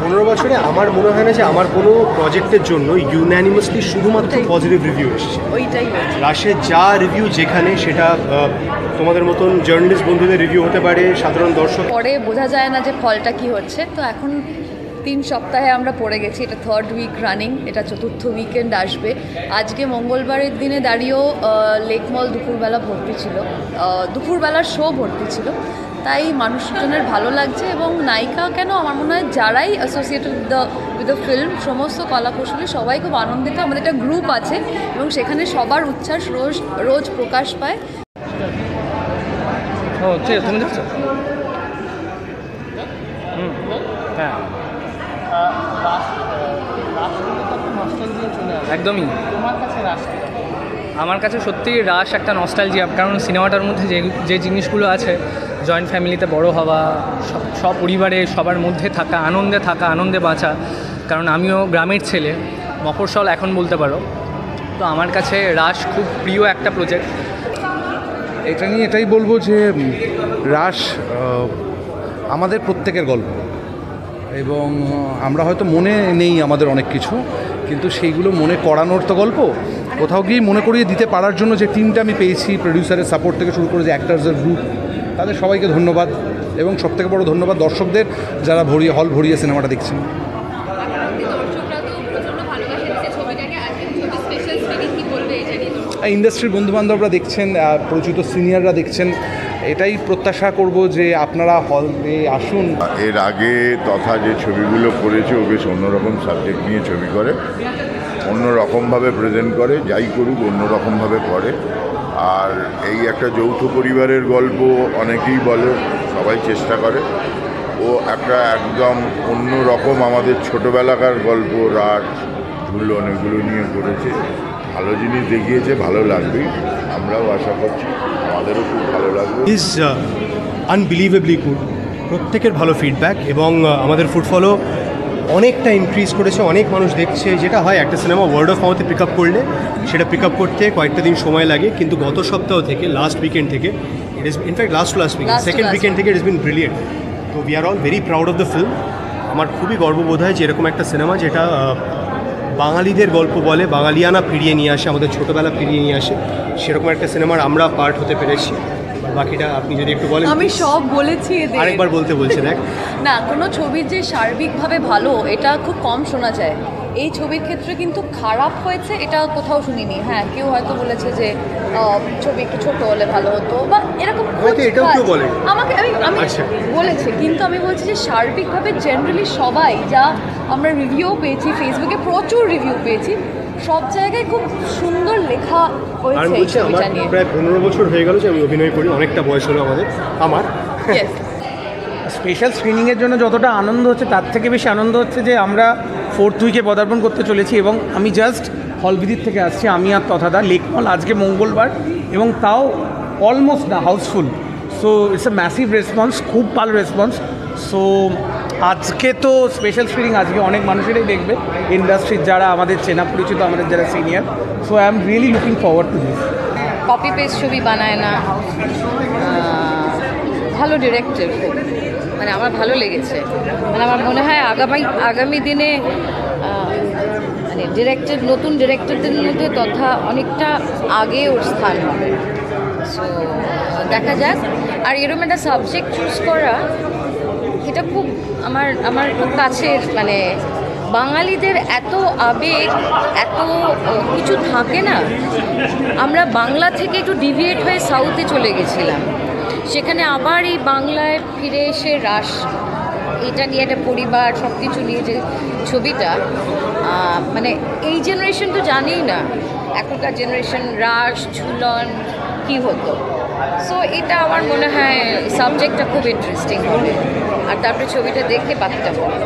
15 বছরে আমার মনে হয় না যে আমার কোনো প্রজেক্টের জন্য ইউনানিমাসলি শুধুমাত্র পজিটিভ রিভিউ এসেছে। ওইটাই রাশের যা রিভিউ যেখানে সেটা তোমাদের মতন জার্নালিস্ট বন্ধুদের রিভিউ হতে পারে, সাধারণ দর্শক পরে বোঝা যায় না যে ফলটা কি হচ্ছে। তো এখন 3 সপ্তাহে আমরা পড়ে গেছি, এটা 3rd উইক রানিং, এটা 4th উইকেন্ড আসবে। আজকে মঙ্গলবারের দিনে দাঁড়িয়েও লেক মল দুপুরবেলা ভর্তি ছিল, দুপুরবেলার শো ভর্তি ছিল, তাই মানুষজনের ভালো লাগছে। এবং নায়িকা কেন, আমার মনে হয় যারাই অ্যাসোসিয়েটেড উইথ দ্য ফিল্ম, সমস্ত কলাকুশলী সবাই খুব আনন্দিত। আমাদের একটা গ্রুপ আছে এবং সেখানে সবার উচ্ছ্বাস রোজ প্রকাশ পায়। তুমি যাচ্ছ? হ্যাঁ, একদমই। আমার কাছে সত্যি রাশ একটা নস্টালজিয়া, কারণ সিনেমাটার মধ্যে যে জিনিসগুলো আছে, জয়েন্ট ফ্যামিলিতে বড় হওয়া, সব পরিবারে সবার মধ্যে থাকা, আনন্দে বাঁচা, কারণ আমিও গ্রামের ছেলে, মফস্বল এখন বলতে পারো। তো আমার কাছে রাশ খুব প্রিয় একটা প্রজেক্ট। এটা নিয়ে এটাই বলবো যে রাশ আমাদের প্রত্যেকের গল্প, এবং আমরা হয়তো মনে নেই আমাদের অনেক কিছু, কিন্তু সেইগুলো মনে করানোর তো গল্প। কোথাও গিয়ে মনে করিয়ে দিতে পারার জন্য যে টিমটা আমি পেয়েছি, প্রডিউসারের সাপোর্ট থেকে শুরু করে যে অ্যাক্টার্সের গ্রুপ, তাদের সবাইকে ধন্যবাদ। এবং সবথেকে বড় ধন্যবাদ দর্শকদের, যারা হল ভরিয়ে সিনেমাটা দেখছেন। ইন্ডাস্ট্রির বন্ধুবান্ধবরা দেখছেন, পরিচিত সিনিয়ররা দেখছেন, এটাই প্রত্যাশা করব যে আপনারা হলে আসুন। এর আগে তথা যে ছবিগুলো করেছে, ও বেশ অন্যরকম সাবজেক্ট নিয়ে ছবি করে, অন্যরকমভাবে প্রেজেন্ট করে, যাই করুক অন্যরকমভাবে করে। আর এই একটা যৌথ পরিবারের গল্প অনেকেই বলে, সবাই চেষ্টা করে। ও একটা একদম অন্যরকম আমাদের ছোটোবেলাকার গল্প, রাত ঝুলন এগুলো নিয়ে করেছে, ভালো জিনিস দেখিয়েছে, ভালো লাগবেই। আমরাও আশা করছি আমাদেরও খুব ভালো লাগবে। ইজ আনবিলিভেবলি গুড, প্রত্যেকের ভালো ফিডব্যাক, এবং আমাদের ফুটফলও অনেকটা ইনক্রিজ করেছে। অনেক মানুষ দেখছে, যেটা হয় একটা সিনেমা ওয়ার্ড অফ মাউথে পিক আপ করলে সেটা পিক আপ করতে কয়েকটা দিন সময় লাগে, কিন্তু গত সপ্তাহ থেকে, লাস্ট উইকেন্ড থেকে, it is in fact last weekend, second weekend থেকে ইট ইজ বিন ব্রিলিয়েন্ট। তো we are all very proud of the film. আমার খুবই গর্ববোধ হয় যে এরকম একটা সিনেমা যেটা বাঙালিদের গল্প বলে, বাঙালিয়ানা ফিরিয়ে নিয়ে আসে, আমাদের ছোটোবেলা ফিরিয়ে নিয়ে আসে, সেরকম একটা সিনেমার আমরা পার্ট হতে পেরেছি। বাকিটা আপনি যদি একটু বলেন। আমি সব বলেছি, আরেকবার বলতে বলছে দেখ। না, কোনো ছবির যে সার্বিকভাবে ভালো, এটা খুব কম শোনা যায়। এই ছবির ক্ষেত্রে কিন্তু খারাপ হয়েছে এটা কোথাও শুনিনি। হ্যাঁ, কেউ হয়তো বলেছে যে ছবি একটু ছোটো হলে ভালো হতো, বা এরকম এটাও কেউ বলে আমাকে, আমি বলেছে, কিন্তু আমি বলছি যে সার্বিকভাবে জেনারেলি সবাই, যা আমরা রিভিউ পেয়েছি, ফেসবুকে প্রচুর রিভিউ পেয়েছি, সব জায়গায় খুব সুন্দর লেখা হয়েছে এই ছবিটা নিয়ে। প্রায় 15 বছর হয়ে গেল যে আমি অভিনয় করি, অনেকটা বয়স হলো আমার। স্পেশাল স্ক্রিনিংয়ের জন্য যতটা আনন্দ হচ্ছে, তার থেকে বেশি আনন্দ হচ্ছে যে আমরা 4th উইকে পদার্পণ করতে চলেছি, এবং আমি জাস্ট হলভিদির থেকে আসছি, আমি আর তথাদা। লেক মল আজকে মঙ্গলবার, এবং তাও অলমোস্ট না houseful. So it's a massive response, খুব ভালো রেসপন্স। সো আজকে তো স্পেশাল স্ক্রিনিং, আজকে অনেক মানুষেরাই দেখবে, ইন্ডাস্ট্রির যারা আমাদের চেনা পরিচিত, আমাদের যারা senior. So I am really looking forward to this. Copy paste ছবি বানায় না, ভালো ডিরেক্টর, মানে আমার ভালো লেগেছে। মানে আমার মনে হয় আগামী দিনে মানে নতুন ডিরেক্টরদের মধ্যে তথা অনেকটা আগে ওর স্থান হবে। সো দেখা যাক। আর এরকম একটা সাবজেক্ট চুজ করা, এটা খুব আমার খুব কাছের। মানে বাঙালিদের এত আবেগ, এত কিছু থাকে না। আমরা বাংলা থেকে একটু ডিভিয়েট হয়ে সাউথে চলে গেছিলাম, সেখানে আবার এই বাংলায় ফিরে এসে রাশ, এটা নিয়ে একটা পরিবার, সব কিছু নিয়ে যে ছবিটা, মানে এই জেনারেশন তো জানেই না, এখনকার জেনারেশন রাশ ঝুলন কী হতো। সো এটা আমার মনে হয় সাবজেক্টটা খুব ইন্টারেস্টিং হবে, আর তারপরে ছবিটা দেখে বাকিটা বলবো।